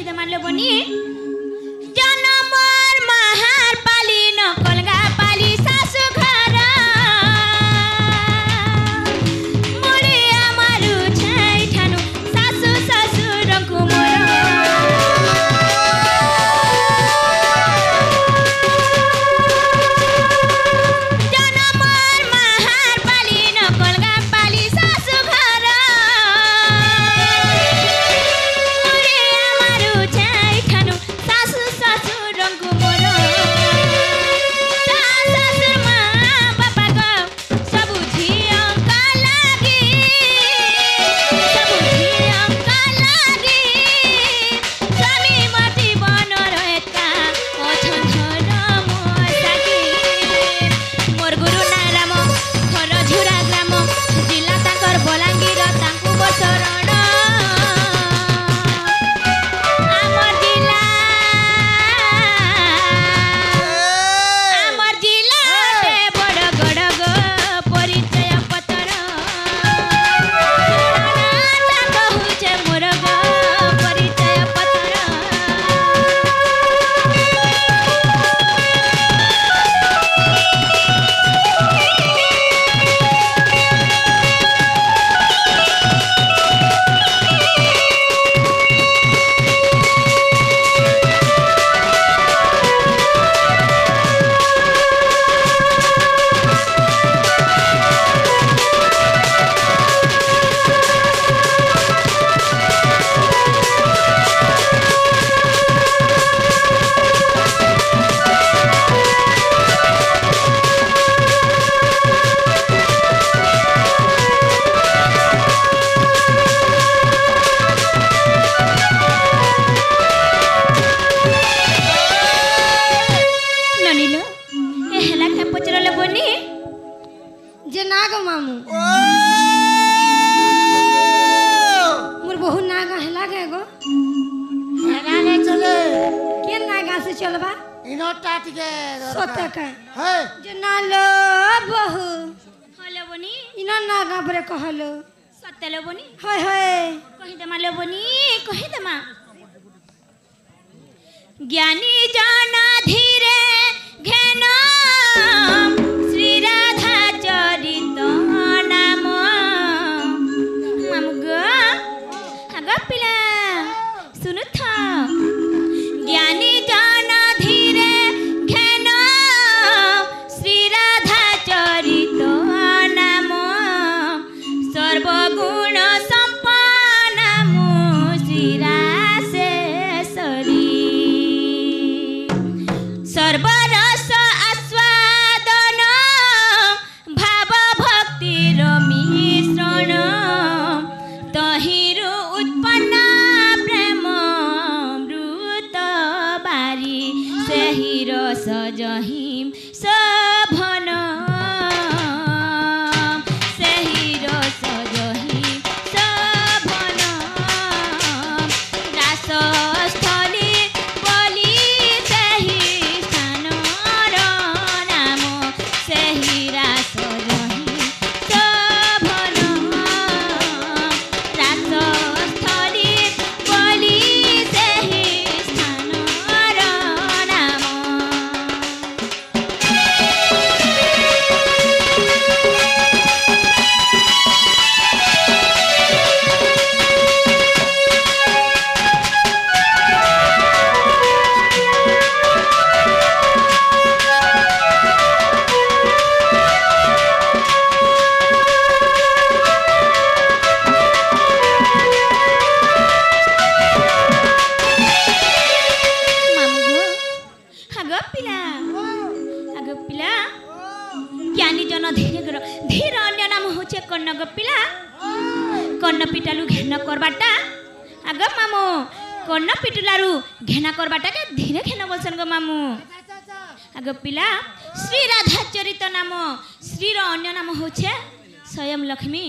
कहि दे मानले बनी जनमर महार पाली नकलगा पाली सासु घर मोरे आमारु छै ठानु सासु ससुरको मोर जनमर महार पाली नकलगा पाली सासु घर मोरे आमारु छै ठानु सासु ससुरको मोर जे नाग मामू मोर बहु नागा हेला गो हेला गे चले के नागा से चलबा इनो टाट गे सोते के हे जे नालो बहु हलो बनी इनो नागा बरे कहलो सतेलो बनी होय होय कहि दे मालो बनी कहि दे मा ज्ञानी जाना धीरे घेना श्री राधा चरित नाम मामु गो आगा पिला सुनु था ज्ञानी जाना धीरे घेना श्री राधा चरित नाम सर्वगुण संपन्न मुसिरासेश्वरी सर्वरस आस्वादन भाव भक्तिर मिश्रण तहिरु उत्पन्न प्रेम मृत बारी सेहि रस जहिम सभन सेहि रस जहिम सभन रासस्थली बलि सेहि स्थानर नाम सेहि रास जहिम सभन रासस्थली बलि सेहि स्थानर नाम मामुगो आगो पिला ज्ञानी जन धीर अन्य नाम होचे कर्ण गो पिला कर्ण पिटालु घेन करबाटा आगो मामू कर्ण पिटुलारु घेना करबाटा के धीरे घेन बोलसन गो मामू आगो पिला श्री राधा चरित नाम श्री रो अन्य नाम होचे स्वयं लक्ष्मी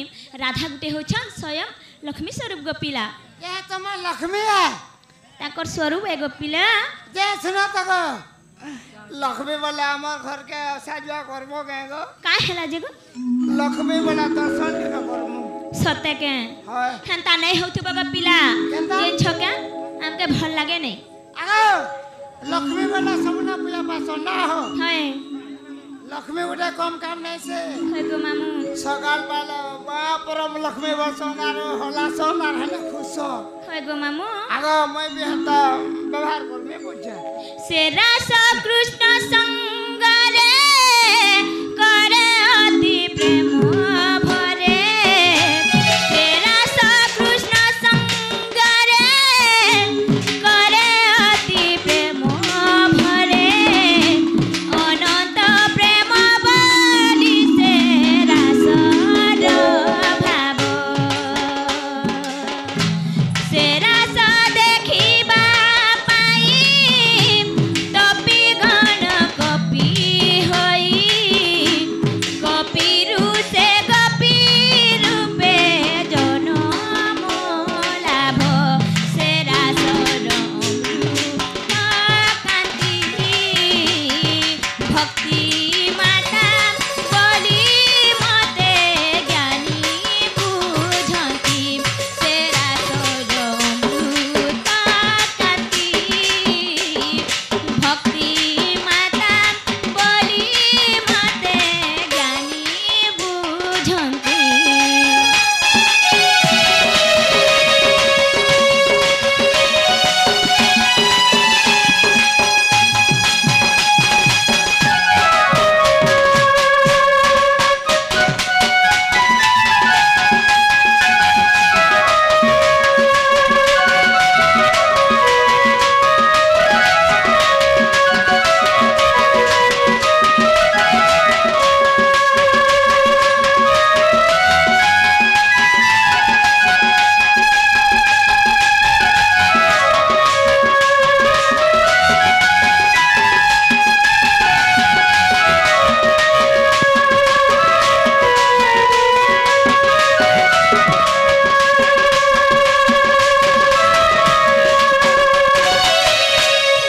राधा गुटे होछन स्वयं लक्ष्मी स्वरूप गो पिला ये तुम लक्ष्मी है ताकर स्वरूप एगो पिला जे सुनो तको लक्ष्मी बोले हमार घर के साजुआ करबो गएगो का हेला जेगो लक्ष्मी बोला दर्शन के करबो सत्य के हां हेंता नहीं होथु बगा पिला केंता? ये छका हमके भल लगे नहीं आगो लक्ष्मी वाला समुना पूजा पास ना हो है लक्ष्मी उठे कम काम नहीं से है गो मामू सकाल वाला परम लक्ष्मी बरसोनार होला सोनार है खुश है गो मामू आगो मैं भी हता व्यवहार कर में पूछे सेरा सब कृष्ण संगरे करे अति प्रेम भरे सेरा सब कृष्ण संगरे करे अति प्रेम भरे अनंत प्रेम बलि सेरा सर भाव सेरा स देखिबा पाई तपी घन कपी होई कपिरु से गपी रूपे जनम लाभ सेरा सर कांति भक्ति माता बोली मते ज्ञानी बुझंती सेरा सर कांति भक्ति माता बोली मते ज्ञानी बुझंती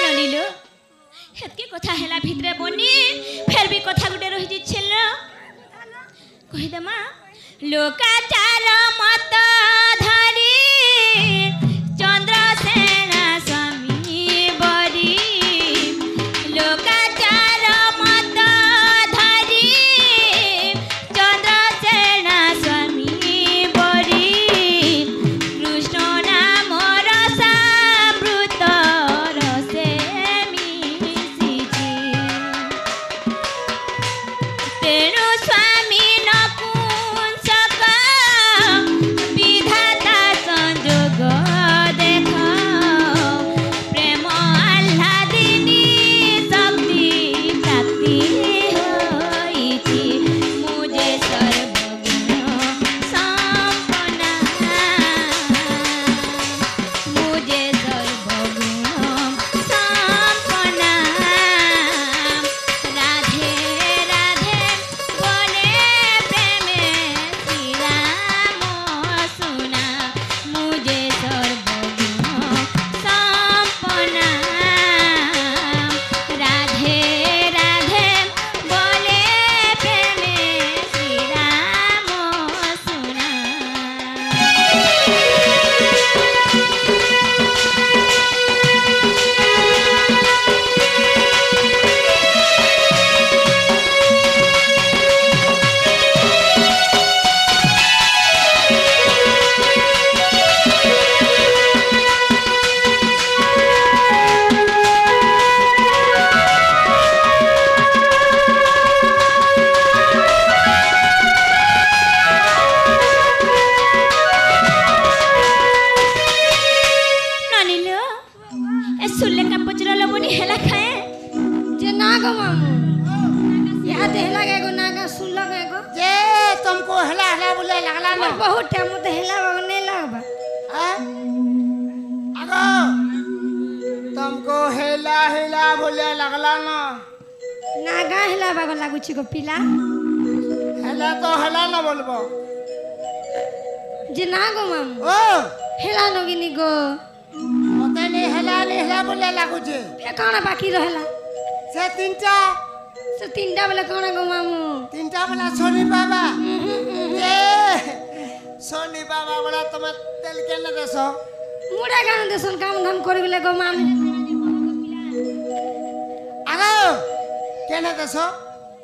ନଳିଲୁ ହେତକି କଥା ହେଲା ଭିତରେ ବନି ଫେର ବି କଥା ଗୋଟେ ରହିଛି ଛେଲ କହିଦେମା ଲୋକାଚାର ମତ ଧରି ଚନ୍ଦ୍ରସେନା ସ୍ୱାମୀ ବରି ଲୋକାଚାର ମତ ଧରି ଚନ୍ଦ୍ରସେନା ସ୍ୱାମୀ ବରି କୃଷ୍ଣ ନାମ ରସାମୃତ ରସେ ମିଶିଛି ତେଣୁ ସ୍ୱାମୀ ନପୁଂସକ ବିଧାତା ସଂଯୋଗ ଦେଖ ପ୍ରେମ ଆହ୍ଲାଦିନୀ ଶକ୍ତି ପ୍ରାପ୍ତି ହୋଇଛି ମୁଁ ଯେ ସର୍ବଗୁଣ ସମ୍ପନ୍ନା ମୁଁ ଯେ ସର୍ବଗୁଣ ସମ୍ପନ୍ନା রাধে রাধে বলে প্রেমে শ্রীরাম শুনা মুঝে সর্বগুণ সম্পন্না রাধে রাধে বলে প্রেমে শ্রীরাম শুনা ନନିଲ ଏ ସୁଲେ କାପଚର ଲବନି ହେଲା ଖାଏ जे ना गो मामू यहाँ ते हेला गए गो ना का सुन लगे गो जे तुमको हला हला बोले लगला ना मोर बहुत टाइम तो हेला बग नहीं लगबा हैं? आगो तुमको हेला हेला बोले लगला ना ना गा हेला बग लागु छी गो पिला हेला तो हेला ना बोलबो जे ना गो मामू ओ हेला नगिनी गो मते नहीं हेला बोले लागु छे फे काना बाकी रहला से तीनटा से तीनटा बेले काना गो मामू तीनटा वाला सोनी बाबा ए सोनी बाबा वाला तुम तेल के न देसो মুড়ে গান দেশন কাম ধাম করি বলে গো মামু আগো কেনে দেশ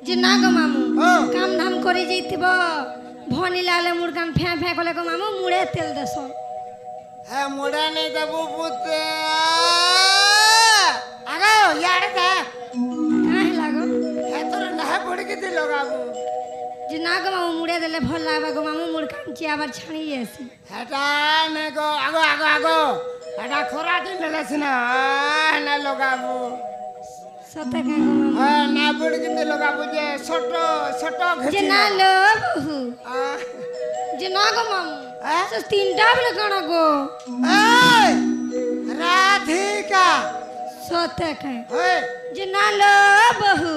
যে না গো মামু ও। কাম ধাম করে যাইতিব ভনি লালে মুড়কান ফ্যাঁ ফ্যাঁ কলে গো মামু মুড়ে তেল দেশন হ্যাঁ মোড়া নেই দেবো পুতে আগো ইয়াড়ে দেখ কাহে লাগো হ্যাঁ তোর না পড়ে দিল লগাবো যে না গো মামু মুড়ে দিলে ভাল লাগবে গো মামু মুড়কান চি আবার ছাড়িয়ে আসি হেটা নে গো আগো আগো আগো হেটা খরা দিন দেলেছ না না লগাবো সতে কাহে গো মামু হ্যাঁ না পড়ে কিন্তু লগাবো যে ছোট ছোট যে ঘেছি না লো বহু আহ, যে না গো মামু হ্যাঁ? সে তিনটা বলে কাণ গো এই, রাধিকা সতে কাহে ওই যে না লো বহু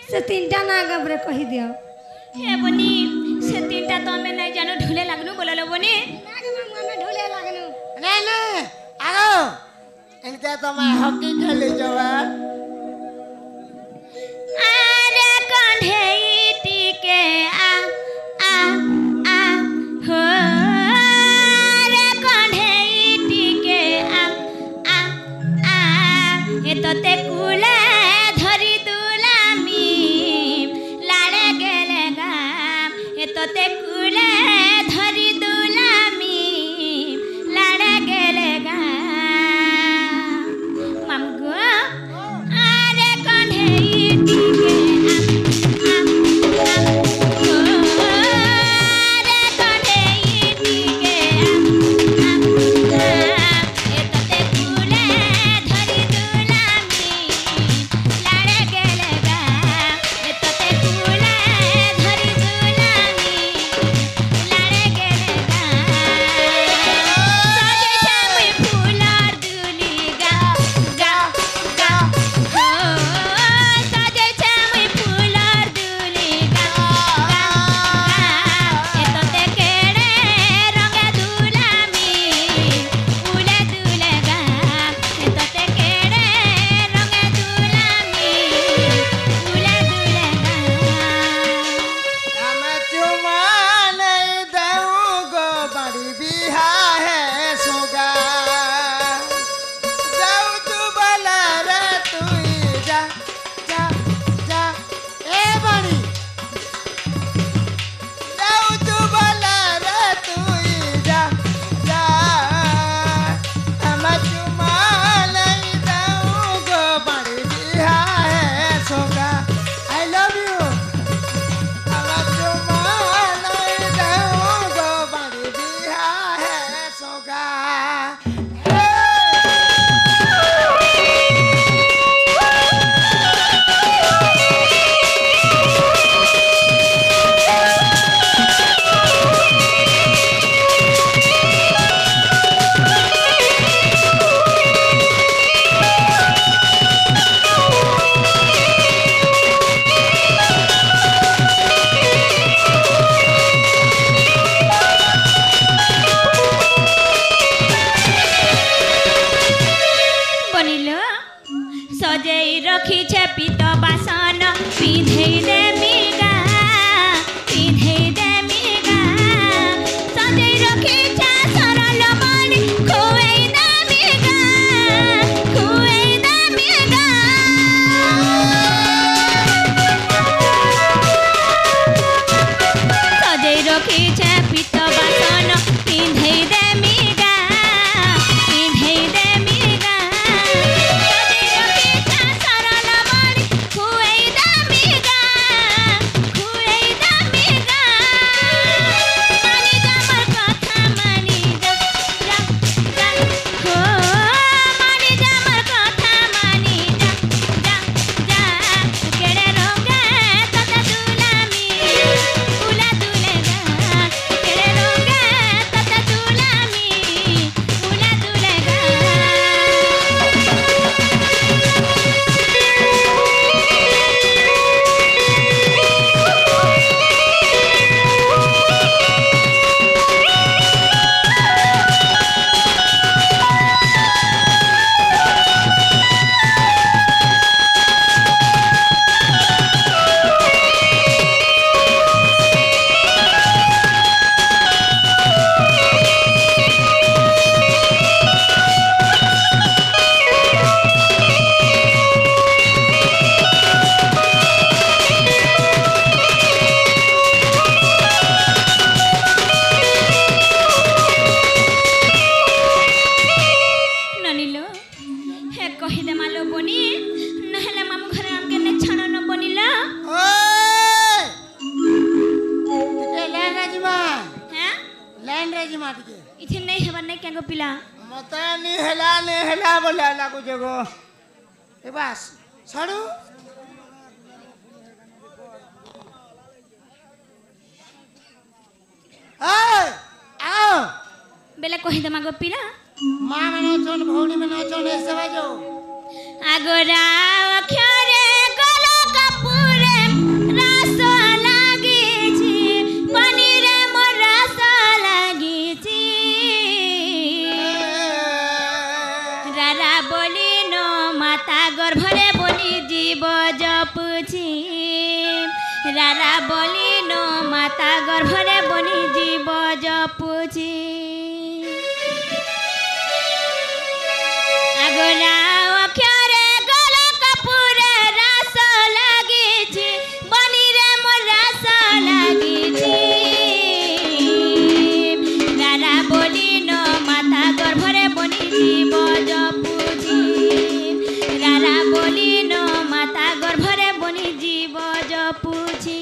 সে তিনটা না গবরে কহি দিও হে বনি সে তিনটা তো আমি নাই জানো ঢুলে লাগনু বললো বনি না গো মামু আমি ঢুলে লাগনু नहीं नहीं आगो इनके तो मैं हॉकी खेली जो है আরে কাঁধে টিকে আ আ আ হো রে কাঁধে টিকে আ আ আ এ তোতে কুলে ধরি দুলামি লাড়ে গেলে গাম এ তোতে কুলে ধরি দুলামি লাড়ে গেলে গাম মামগো আরে কাঁধে টিকে আ আ আ হো রে কাঁধে টিকে আ আ এ তোতে কুলে ধরি দুলামি লাড়ে গেলে গাম এ তোতে কুলে ধরি দুলামি লাড়ে গেলে कही दे मालो बनी नहले मामू घर हमके ने छान न बनिला ओए टिके लाइन राजीमा हैं लाइन राजीमा टिके इथे नहीं हेबा नहीं केगो पिला मते नहीं हेला बोला लागू जगो ए बस छाड़ू ए आओ बेला कही दे मागो पिला मां में नाचन भौनी में नाचन ऐसे बाजो आगोरा अक्षरे गला कपूरे रस लागिछि पनीरे मोर रस लागिछि रारा बोली नो माता गर्भरे बोली जीव जपुछि रारा बोली नो माता गर्भरे बोली जीव जपुछि आगोरा अक्षरे गला कपूरे रस लागिछि बनीरे मोर रस लागिछि रारा बोली नो माता गर्भरे बनी जीव जपुछि रारा बोली नो माता गर्भरे बनी जीव जपुछि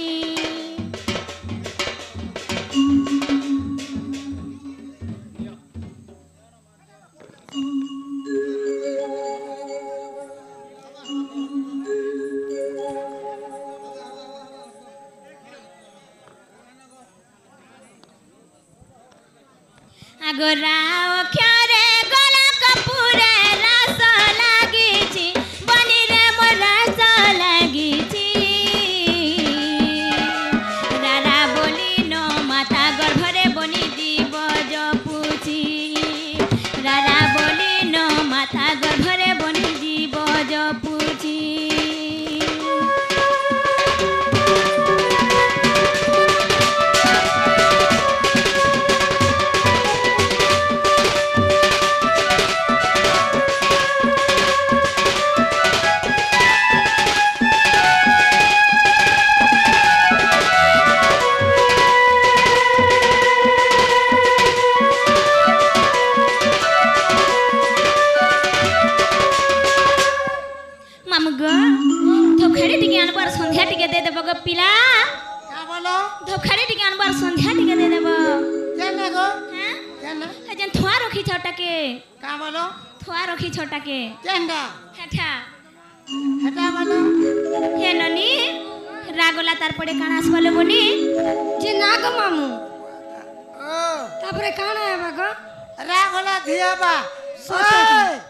आगोरा अक्षरे गला कपूरे रस लागिछि बनीरे मोर रस लागिछि रारा बोली नो माता गर्भरे बनी जीव जपुछि रारा बोली नो माता गर्भरे बनी जीव जपुछि मामुगो धोखाड़ी टिके अनबार संध्या टिके दे देबो गो पिला का बोलो धोखाड़ी टिके अनबार संध्या टिके दे देबो केना गो हैं केना हजन थुआ रखी छोटा के का बोलो थुआ रखी छोटा के केंदा हेठा हेटा बोलो हे ननी रागोला तार पड़े काना आसवाले बनी जे ना गो मामू ओ तापरे काना हेबा गो रागोला धियाबा ओए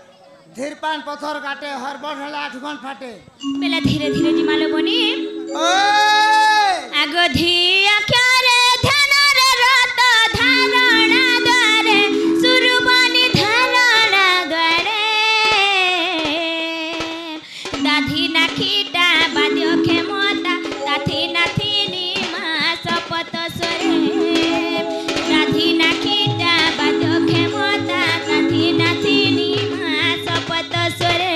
धीरपान पत्थर काटे हर बढ़ला आठगन फाटे बेला धीरे धीरे जिमाले बनी ओए आगो धिया क्यारे ध्यान रे रत धारणा द्वारे सुरबनी धारणा द्वारे दाधी नाखीटा बाद्य क्षमता ताथी नाथीनी मा शपथ स्वरे दाधी नाखीटा बाद्य क्षमता ताथी नाथीनी मा शपथ स्वरे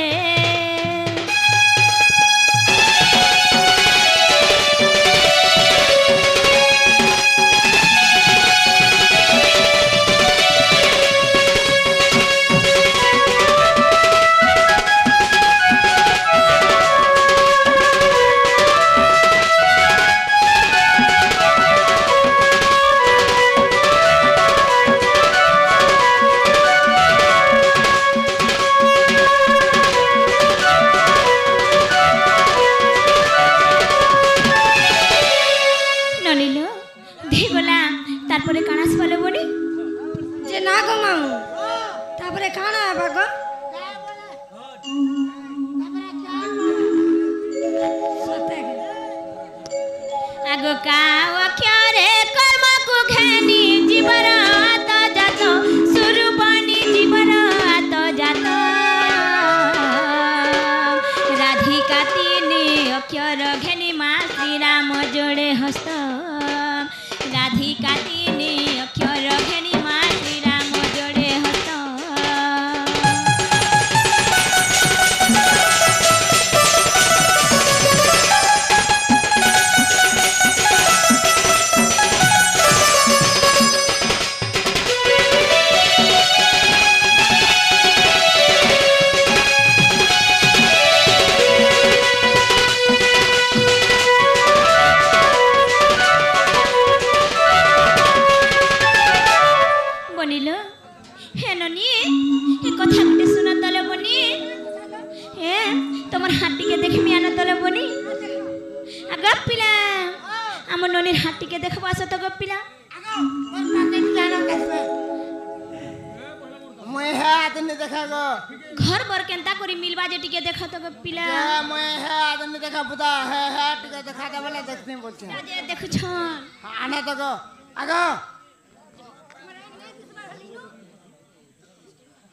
नलिलो धेगला तारपरे कानास पाले बनी जे ना गो मामू तापरे काना हेबा गो सते के आगो का अक्षरे कर्म को घेनी जीवन आत जात सुरबनी जीवन आत जात राधिका तीने अक्षर घेनी मा श्री राम जोड़े हस्त राधिका तीने अक्षर घेनी मा श्री राम जोड़े हस्त হে ননি এ কথা গুটে শুনা তলে বনি এ তোমার হাতটিকে দেখি মি আনা তলে বনি আগা পিলা আমার ননির হাতটিকে দেখবো আসো তো গো পিলা মই হে আদমি দেখা গো ঘর বর কেনতা করি মিলবা যে টিকে দেখা তো গো পিলা মই হে আদমি দেখা বুদা হে হে টিকে দেখা দে বলে দেখতে বলছে যে দেখুছ আনা তো গো আগো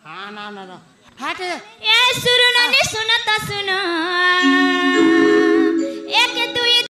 হ্যাঁ না না না হাটে এ সুরু ননি শুনো তো শুনো এক দু